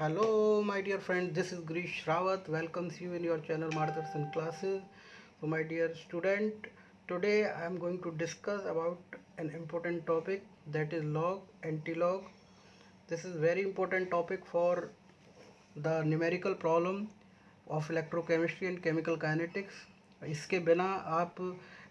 Hello, my dear friend. This is Grish Rawat. Welcomes you in your channel Margdarshan classes. So, my dear student, today I am going to discuss about an important topic, that is log, anti-log. This is very important topic for the numerical problem of electrochemistry and chemical kinetics. इसके बिना आप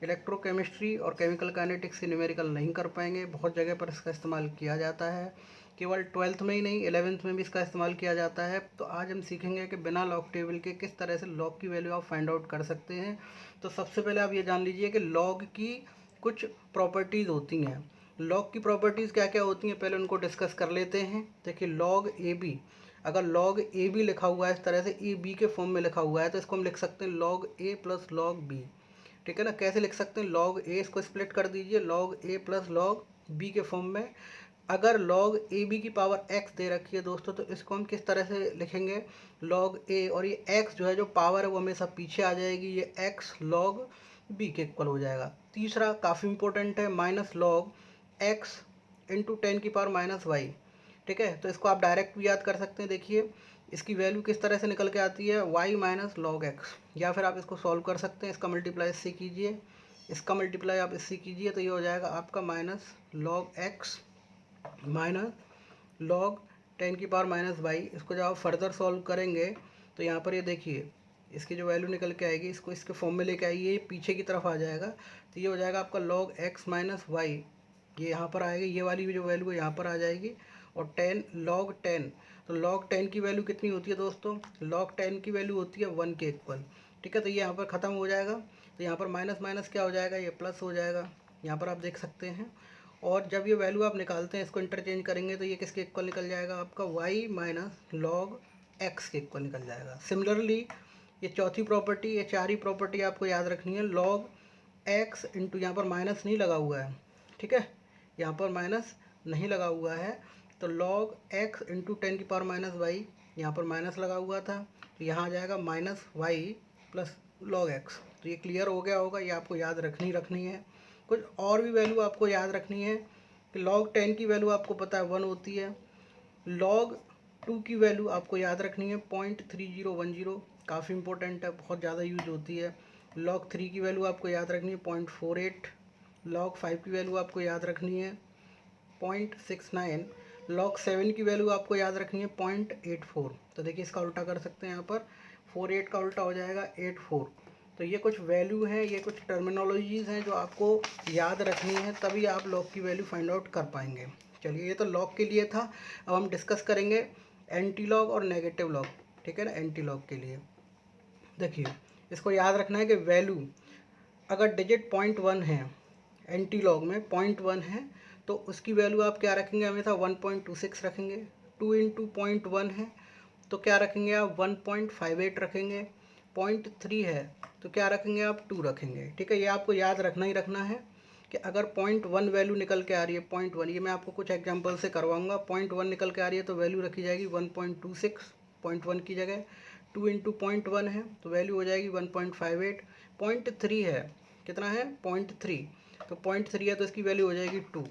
electrochemistry और chemical kinetics की numerical नहीं कर पाएंगे। बहुत जगह पर इसका इस्तेमाल किया जाता है, केवल 12th में ही नहीं 11th में भी इसका इस्तेमाल किया जाता है। तो आज हम सीखेंगे कि बिना लॉग टेबल के किस तरह से लॉग की वैल्यू आप फाइंड आउट कर सकते हैं। तो सबसे पहले आप ये जान लीजिए कि लॉग की कुछ प्रॉपर्टीज़ होती हैं। लॉग की प्रॉपर्टीज़ क्या क्या होती हैं, पहले उनको डिस्कस कर लेते हैं। देखिए, लॉग ए बी, अगर लॉग ए बी लिखा हुआ है इस तरह से, ए बी के फॉर्म में लिखा हुआ है, तो इसको हम लिख सकते हैं लॉग ए प्लस लॉग बी। ठीक है ना। कैसे लिख सकते हैं, लॉग ए, इसको स्प्लिट कर दीजिए लॉग ए प्लस लॉग बी के फॉर्म में। अगर लॉग ए बी की पावर एक्स दे रखी है दोस्तों, तो इसको हम किस तरह से लिखेंगे, लॉग ए, और ये एक्स जो है जो पावर है वो हमेशा पीछे आ जाएगी, ये एक्स लॉग बी के इक्वल हो जाएगा। तीसरा काफ़ी इंपॉर्टेंट है, माइनस लॉग एक्स इंटू 10 की पावर माइनस वाई। ठीक है, तो इसको आप डायरेक्ट भी याद कर सकते हैं। देखिए इसकी वैल्यू किस तरह से निकल के आती है, y माइनस लॉग एक्स, या फिर आप इसको सॉल्व कर सकते हैं। इसका मल्टीप्लाई इससे कीजिए, इसका मल्टीप्लाई आप इससे कीजिए, तो ये हो जाएगा आपका minus log x minus log 10 की पावर माइनस वाई। इसको जब आप फर्दर सॉल्व करेंगे तो यहाँ पर ये देखिए इसकी जो वैल्यू निकल के आएगी, इसको इसके फॉर्म में लेके आइए, पीछे की तरफ आ जाएगा, तो ये हो जाएगा आपका लॉग एक्स माइनस वाई। ये यहाँ पर आएगी, ये वाली भी जो वैल्यू है यहाँ पर आ जाएगी, और 10 लॉग 10, तो लॉग 10 की वैल्यू कितनी होती है दोस्तों, लॉग 10 की वैल्यू होती है 1 के इक्वल। ठीक है, तो ये यहाँ पर ख़त्म हो जाएगा, तो यहाँ पर माइनस माइनस क्या हो जाएगा, ये प्लस हो जाएगा, यहाँ पर आप देख सकते हैं। और जब ये वैल्यू आप निकालते हैं, इसको इंटरचेंज करेंगे, तो ये किसके इक्वल निकल जाएगा, आपका y माइनस लॉग एक्स के इक्वल निकल जाएगा। सिमिलरली ये चौथी प्रॉपर्टी, ये चार ही प्रॉपर्टी आपको याद रखनी है। लॉग एक्स इंटू, यहाँ पर माइनस नहीं लगा हुआ है, ठीक है, यहाँ पर माइनस नहीं लगा हुआ है, तो लॉग एक्स इंटू 10 की पावर माइनस वाई, यहाँ पर माइनस लगा हुआ था, तो यहाँ आ जाएगा minus y plus log x. तो ये क्लियर हो गया होगा, ये आपको याद रखनी है। कुछ और भी वैल्यू आपको याद रखनी है कि लॉग 10 की वैल्यू आपको पता है 1 होती है। लॉग 2 की वैल्यू आपको याद रखनी है 0.3010, काफ़ी इंपॉर्टेंट है, बहुत ज़्यादा यूज होती है। लॉग 3 की वैल्यू आपको याद रखनी है 0.48। लॉग 5 की वैल्यू आपको याद रखनी है 0.69। लॉग 7 की वैल्यू आपको याद रखनी है 0.84। तो देखिए इसका उल्टा कर सकते हैं, यहाँ पर 48 का उल्टा हो जाएगा 84। तो ये कुछ वैल्यू हैं, ये कुछ टर्मिनोलॉजीज़ हैं जो आपको याद रखनी है, तभी आप लॉग की वैल्यू फाइंड आउट कर पाएंगे। चलिए, ये तो लॉग के लिए था। अब हम डिस्कस करेंगे एंटी लॉग और नेगेटिव लॉग। ठीक है ना। एंटी लॉग के लिए देखिए, इसको याद रखना है कि वैल्यू अगर डिजिट 0.1 है, एंटी लॉग में 0.1 है, तो उसकी वैल्यू आप क्या रखेंगे, हमेशा 1.26 रखेंगे। 2 इंटू 0.1 है तो क्या रखेंगे आप, 1.58 रखेंगे। 0.3 है तो क्या रखेंगे आप, 2 रखेंगे। ठीक है, ये आपको याद रखना ही रखना है कि अगर 0.1 वैल्यू निकल के आ रही है, 0.1, ये मैं आपको कुछ एग्जांपल से करवाऊंगा। 0.1 निकल के आ रही है तो वैल्यू रखी जाएगी 1.26, 0.1 की जगह। 2 इंटू 0.1 है तो वैल्यू हो जाएगी 1.58। 0.3 है, कितना है 0.3, तो 0.3 है तो इसकी वैल्यू हो जाएगी 2।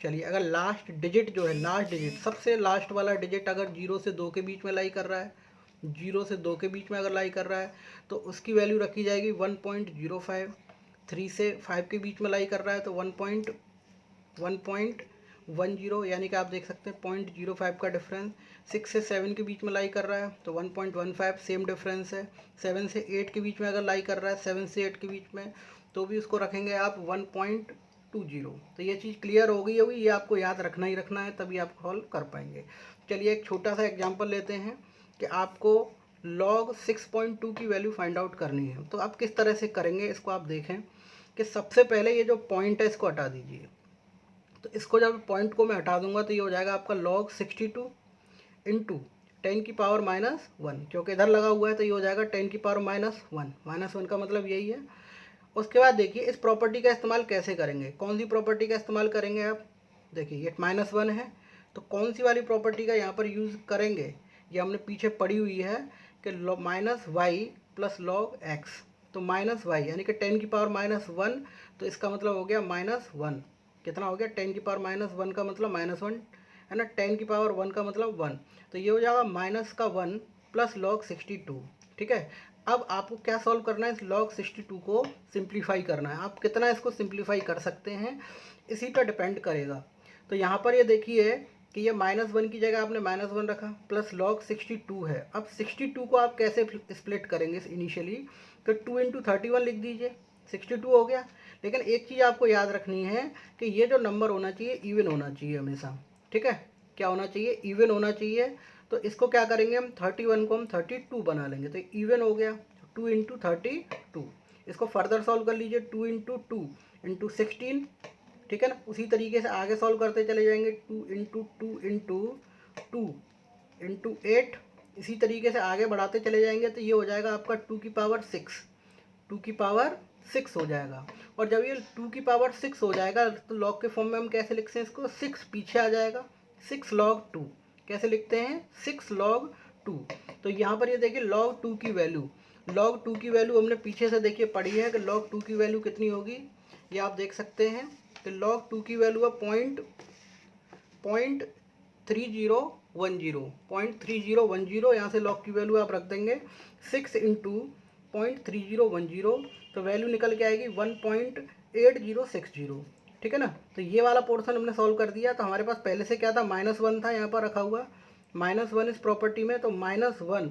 चलिए, अगर लास्ट डिजिट जो है, लास्ट डिजिट सबसे लास्ट वाला डिजिट अगर 0 से 2 के बीच में लाई कर रहा है, 0 से 2 के बीच में अगर लाई कर रहा है, तो उसकी वैल्यू रखी जाएगी 1.05। 3 से 5 के बीच में लाई कर रहा है तो 1.10, यानी कि आप देख सकते हैं 0.05 का डिफरेंस। 6 से 7 के बीच में लाई कर रहा है तो 1.15, सेम डिफरेंस है। 7 से 8 के बीच में अगर लाई कर रहा है, 7 से 8 के बीच में, तो भी उसको रखेंगे आप 1.20। तो ये चीज़ क्लियर हो गई होगी, ये आपको याद रखना ही रखना है, तभी आप सॉल्व कर पाएंगे। चलिए एक छोटा सा एग्जांपल लेते हैं कि आपको log 6.2 की वैल्यू फाइंड आउट करनी है। तो आप किस तरह से करेंगे, इसको आप देखें कि सबसे पहले ये जो पॉइंट है इसको हटा दीजिए। तो इसको जब पॉइंट को मैं हटा दूंगा तो ये हो जाएगा आपका log 62 इंटू 10 की पावर माइनस 1, क्योंकि इधर लगा हुआ है तो ये हो जाएगा 10 की पावर माइनस 1। माइनस 1 का मतलब यही है। उसके बाद देखिए इस प्रॉपर्टी का इस्तेमाल कैसे करेंगे, कौन सी प्रॉपर्टी का इस्तेमाल करेंगे आप। देखिए ये -1 है तो कौन सी वाली प्रॉपर्टी का यहाँ पर यूज़ करेंगे, ये हमने पीछे पढ़ी हुई है कि minus y plus log x. तो माइनस वाई यानी कि 10 की पावर -1, तो इसका मतलब हो गया -1। कितना हो गया, 10 की पावर -1 का मतलब -1 है ना। 10 की पावर 1 का मतलब 1, तो ये हो जाएगा -1 प्लस log 62, ठीक है। अब आपको क्या सॉल्व करना है, इस log 62 को सिंप्लीफाई करना है। आप कितना इसको सिंप्लीफाई कर सकते हैं इसी पर डिपेंड करेगा। तो यहाँ पर ये देखिए कि ये -1 की जगह आपने -1 रखा, प्लस log 62 है। अब 62 को आप कैसे स्प्लिट करेंगे इनिशियली, तो 2 × 31 लिख दीजिए, 62 हो गया। लेकिन एक चीज़ आपको याद रखनी है कि ये जो नंबर होना चाहिए इवन होना चाहिए हमेशा, ठीक है। क्या होना चाहिए, इवन होना चाहिए। तो इसको क्या करेंगे हम, 31 को हम 32 बना लेंगे, तो इवन हो गया। 2 × 32, इसको फर्दर सॉल्व कर लीजिए, 2 × 2 × 16, ठीक है ना। उसी तरीके से आगे सॉल्व करते चले जाएंगे, 2 × 2 × 2 × 8, इसी तरीके से आगे बढ़ाते चले जाएंगे। तो ये हो जाएगा आपका 2 की पावर 6, 2 की पावर 6 हो जाएगा। और जब ये 2 की पावर 6 हो जाएगा तो लॉग के फॉर्म में हम कैसे लिखते हैं इसको, 6 पीछे आ जाएगा, 6 log 2 कैसे लिखते हैं, 6 log 2। तो यहाँ पर ये देखिए log 2 की वैल्यू, log 2 की वैल्यू हमने पीछे से देखिए पढ़ी है कि log 2 की वैल्यू कितनी होगी, ये आप देख सकते हैं कि log 2 की वैल्यू है 0.3010, यहाँ से log की वैल्यू आप रख देंगे 6 × 0.3010, तो वैल्यू निकल के आएगी 1.8060, ठीक है ना। तो ये वाला पोर्शन हमने सॉल्व कर दिया। तो हमारे पास पहले से क्या था, -1 था यहाँ पर रखा हुआ, -1 इस प्रॉपर्टी में, तो -1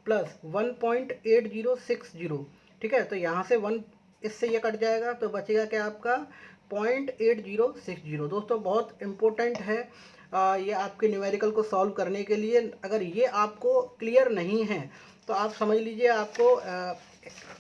प्लस 1.8060, ठीक है। तो यहाँ से 1 इससे ये कट जाएगा, तो बचेगा क्या आपका 0.8060। दोस्तों बहुत इम्पोर्टेंट है ये आपके न्यूमेरिकल को सॉल्व करने के लिए। अगर ये आपको क्लियर नहीं है तो आप समझ लीजिए आपको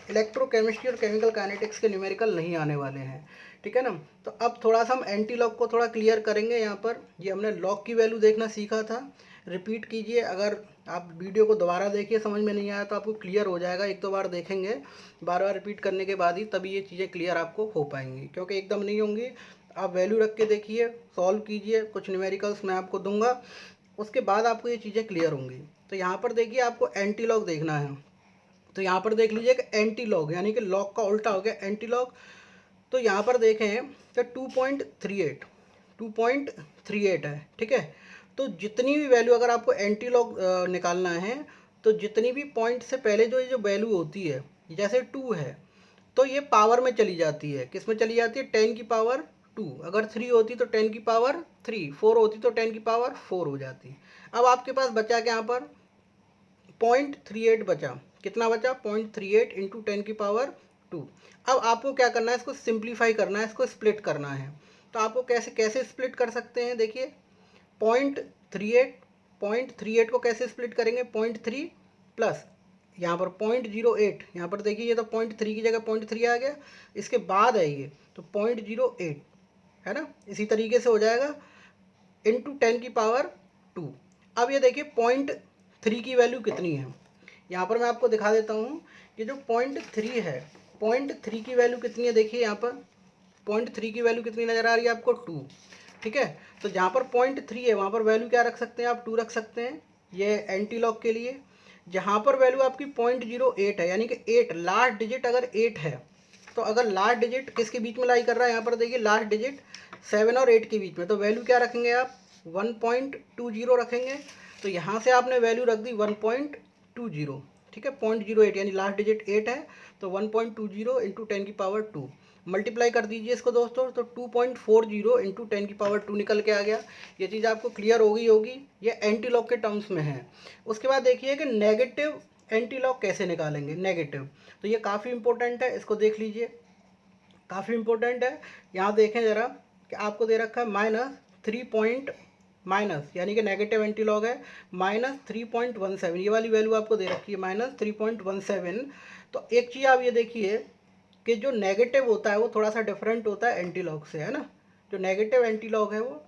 इलेक्ट्रोकेमिस्ट्री और केमिकल काइनेटिक्स के न्यूमेरिकल नहीं आने वाले हैं, ठीक है ना। तो अब थोड़ा सा हम एंटी लॉग को थोड़ा क्लियर करेंगे। यहाँ पर ये हमने लॉग की वैल्यू देखना सीखा था, रिपीट कीजिए। अगर आप वीडियो को दोबारा देखिए, समझ में नहीं आया तो आपको क्लियर हो जाएगा। एक दो बार देखेंगे, बार बार रिपीट करने के बाद ही तभी ये चीज़ें क्लियर आपको हो पाएंगी, क्योंकि एकदम नहीं होंगी। आप वैल्यू रख के देखिए, सॉल्व कीजिए, कुछ न्यूमेरिकल्स मैं आपको दूंगा, उसके बाद आपको ये चीज़ें क्लियर होंगी। तो यहाँ पर देखिए आपको एंटी लॉग देखना है, तो यहाँ पर देख लीजिए कि एंटी लॉग यानी कि लॉग का उल्टा हो गया एंटी लॉग। तो यहाँ पर देखें तो 2.38 है, ठीक है। तो जितनी भी वैल्यू अगर आपको एंटी लॉग निकालना है, तो जितनी भी पॉइंट से पहले जो ये जो वैल्यू होती है, जैसे 2 है तो ये पावर में चली जाती है, किस में चली जाती है, 10 की पावर 2। अगर 3 होती तो 10 की पावर 3, 4 होती तो 10 की पावर 4 हो जाती। अब आपके पास बचा क्या, यहाँ पर 0.38 बचा। कितना बचा, 0.38 × 10 की पावर 2। अब आपको क्या करना है, इसको सिंप्लीफाई करना है, इसको स्प्लिट करना है। तो आपको कैसे कैसे स्प्लिट कर सकते हैं, देखिए 0.38 को कैसे स्प्लिट करेंगे, 0.3 प्लस यहाँ पर 0.08, यहाँ पर देखिए ये तो 0.3 की जगह 0.3 आ गया, इसके बाद है ये तो 0.08 है ना। इसी तरीके से हो जाएगा इंटू 10 की पावर 2। अब ये देखिए 0.3 की वैल्यू कितनी है, यहाँ पर मैं आपको दिखा देता हूँ। ये जो 0.3 है, 0.3 की वैल्यू कितनी है, देखिए यहाँ पर 0.3 की वैल्यू कितनी नज़र आ रही है आपको, 2, ठीक है। तो जहाँ पर 0.3 है वहाँ पर वैल्यू क्या रख सकते हैं आप, 2 रख सकते हैं, ये एंटी लॉग के लिए। जहाँ पर वैल्यू आपकी 0.08 है, यानी कि 8 लास्ट डिजिट अगर 8 है, तो अगर लास्ट डिजिट किसके बीच में लाई कर रहा है, यहाँ पर देखिए लास्ट डिजिट 7 और 8 के बीच में, तो वैल्यू क्या रखेंगे आप, 1.20 रखेंगे। तो यहाँ से आपने वैल्यू रख दी 1.20, ठीक है, 0.08 यानी लास्ट डिजिट 8 है, तो 1.20 × 10 की पावर 2 मल्टीप्लाई कर दीजिए इसको दोस्तों, तो 2.40 × 10 की पावर 2 निकल के आ गया। ये चीज़ आपको क्लियर हो गई होगी, ये एंटी लॉग के टर्म्स में है। उसके बाद देखिए कि नेगेटिव एंटी लॉग कैसे निकालेंगे, नेगेटिव, तो ये काफ़ी इंपॉर्टेंट है, इसको देख लीजिए, काफ़ी इंपॉर्टेंट है। यहाँ देखें ज़रा कि आपको दे रखा है माइनस यानी कि नेगेटिव एंटी लॉग है -3.17, ये वाली वैल्यू आपको दे रखी है -3.17। तो एक चीज़ आप ये देखिए कि जो नेगेटिव होता है वो थोड़ा सा डिफरेंट होता है एंटी लॉग से, है ना। जो नेगेटिव एंटी लॉग है वो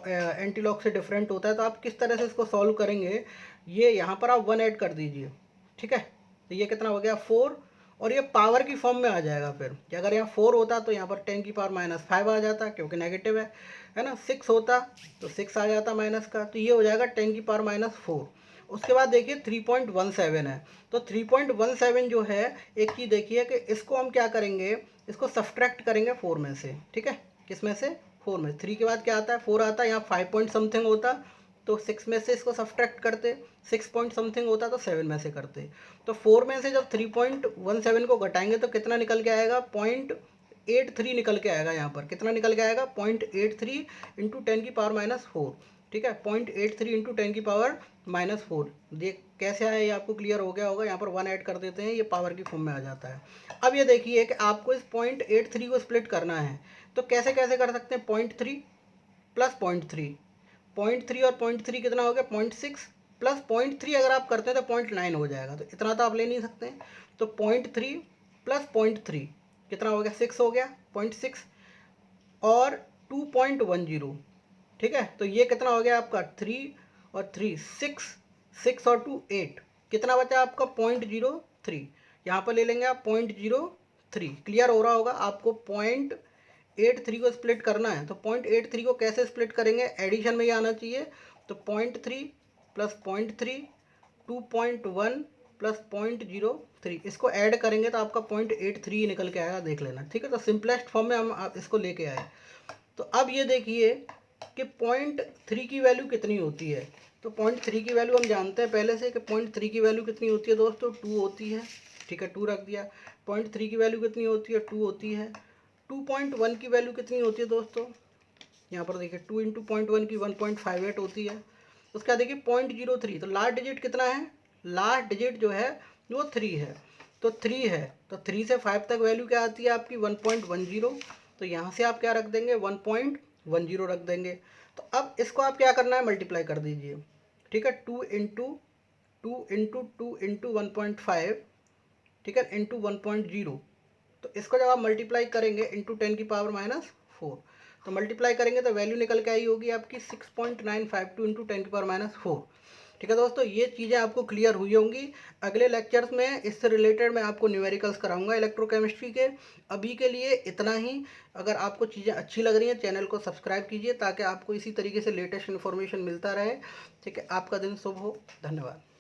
एंटी लॉग से डिफरेंट होता है। तो आप किस तरह से इसको सॉल्व करेंगे, ये यहाँ पर आप 1 ऐड कर दीजिए, ठीक है। तो ये कितना हो गया 4, और ये पावर की फॉर्म में आ जाएगा फिर कि अगर यहाँ 4 होता तो यहाँ पर 10 की पावर -5 आ जाता, क्योंकि नेगेटिव है ना। 6 होता तो 6 आ जाता माइनस का, तो ये हो जाएगा 10 की पावर -4। उसके बाद देखिए 3.17 है, तो 3.17 जो है, एक चीज़ देखिए कि इसको हम क्या करेंगे, इसको सब्ट्रैक्ट करेंगे 4 में से, ठीक है। किस में से, 4 में 3 के बाद क्या आता है 4 आता है, यहाँ 5 पॉइंट समथिंग होता तो 6 में से इसको सब्ट्रैक्ट करते, 6 पॉइंट समथिंग होता तो 7 में से करते। तो 4 में से जब 3.17 को घटाएंगे तो कितना निकल के आएगा 0.83 निकल के आएगा। यहाँ पर कितना निकल के आएगा 0.83 इंटू 10⁻⁴। ठीक है, 0.83 इंटू 10⁻⁴। देख कैसे आया ये आपको क्लियर हो गया होगा। यहाँ पर 1 ऐड कर देते हैं, ये पावर की फॉर्म में आ जाता है। अब ये देखिए कि आपको इस 0.83 को स्प्लिट करना है तो कैसे कैसे कर सकते हैं 0.3 प्लस 0.3, 0.3 और 0.3 कितना हो गया 0.6 प्लस 0.3 अगर आप करते हैं तो 0.9 हो जाएगा। तो इतना तो आप ले नहीं सकते हैं, तो 0.3 प्लस 0.3 कितना हो गया 6 हो गया 0.6 और 2.10। ठीक है, तो ये कितना हो गया आपका 3 और 3 6, 6 और 2 8, कितना बचा आपका 0.03। यहाँ पर ले लेंगे आप 0.03। क्लियर हो रहा होगा आपको। 0.83 को स्प्लिट करना है तो 0.83 को कैसे स्प्लिट करेंगे, एडिशन में ही आना चाहिए। तो 0.3 प्लस 0.3, 2.1 प्लस 0.03, इसको ऐड करेंगे तो आपका 0.83 निकल के आएगा, देख लेना। ठीक है, तो सिंपलेस्ट फॉर्म में हम आप इसको लेके आए। तो अब ये देखिए कि 0.3 की वैल्यू कितनी होती है। तो 0.3 की वैल्यू हम जानते हैं पहले से कि 0.3 की वैल्यू कितनी होती है दोस्तों 2 होती है। ठीक है, 2 रख दिया। 0.3 की वैल्यू कितनी होती है 2 होती है। 2.1 की वैल्यू कितनी होती है दोस्तों, यहाँ पर देखिए 2 इंटू 0.1 की 1.58 होती है। उसका देखिए 0.03, तो लास्ट डिजिट कितना है, लास्ट डिजिट जो है वो 3 है। तो 3 है तो 3 से 5 तक वैल्यू क्या आती है आपकी 1.10। तो यहाँ से आप क्या रख देंगे 1.10 रख देंगे। तो अब इसको आप क्या करना है मल्टीप्लाई कर दीजिए। ठीक है, 2 इंटू 2 इंटू 2 इंटू 1.5, ठीक है, इंटू 1.0। तो इसको जब आप मल्टीप्लाई करेंगे इंटू 10⁻⁴, तो मल्टीप्लाई करेंगे तो वैल्यू निकल के आई होगी आपकी 6.952 इंटू 10⁻⁴। ठीक है दोस्तों, ये चीज़ें आपको क्लियर हुई होंगी। अगले लेक्चर्स में इससे रिलेटेड मैं आपको न्यूमेरिकल्स कराऊंगा इलेक्ट्रोकेमिस्ट्री के। अभी के लिए इतना ही। अगर आपको चीज़ें अच्छी लग रही हैं चैनल को सब्सक्राइब कीजिए ताकि आपको इसी तरीके से लेटेस्ट इन्फॉर्मेशन मिलता रहे। ठीक है, आपका दिन शुभ हो। धन्यवाद।